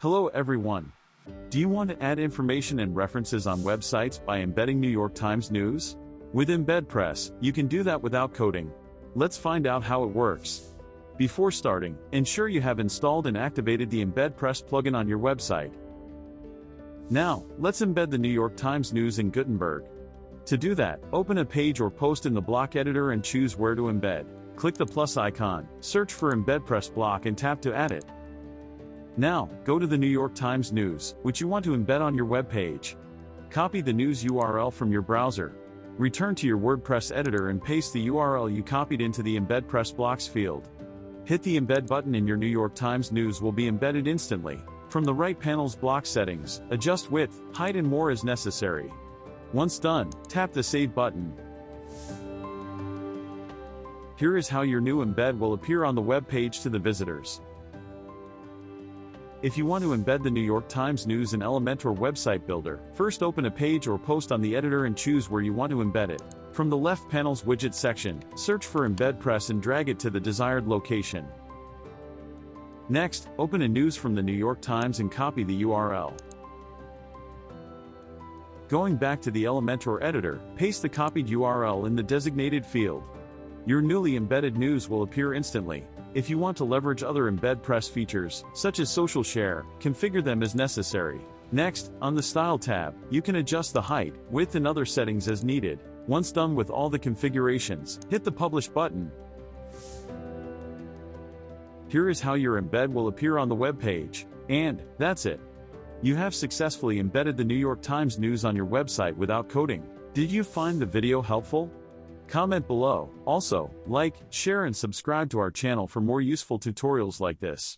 Hello everyone. Do you want to add information and references on websites by embedding New York Times news? With WordPress, you can do that without coding. Let's find out how it works. Before starting, ensure you have installed and activated the WordPress plugin on your website. Now, let's embed the New York Times news in Gutenberg. To do that, open a page or post in the block editor and choose where to embed. Click the plus icon, search for WordPress block and tap to add it. Now, go to the New York Times news, which you want to embed on your web page. Copy the news URL from your browser. Return to your WordPress editor and paste the URL you copied into the WordPress blocks field. Hit the embed button and your New York Times news will be embedded instantly. From the right panel's block settings, adjust width, height and more as necessary. Once done, tap the Save button. Here is how your new embed will appear on the web page to the visitors. If you want to embed the New York Times news in Elementor website builder, first open a page or post on the editor and choose where you want to embed it. From the left panel's widget section, search for WordPress and drag it to the desired location. Next, open a news from the New York Times and copy the URL. Going back to the Elementor editor, paste the copied URL in the designated field. Your newly embedded news will appear instantly. If you want to leverage other WordPress features, such as social share, configure them as necessary. Next, on the Style tab, you can adjust the height, width and other settings as needed. Once done with all the configurations, hit the Publish button. Here is how your embed will appear on the web page. And that's it. You have successfully embedded the New York Times news on your website without coding. Did you find the video helpful? Comment below. Also, like, share and subscribe to our channel for more useful tutorials like this.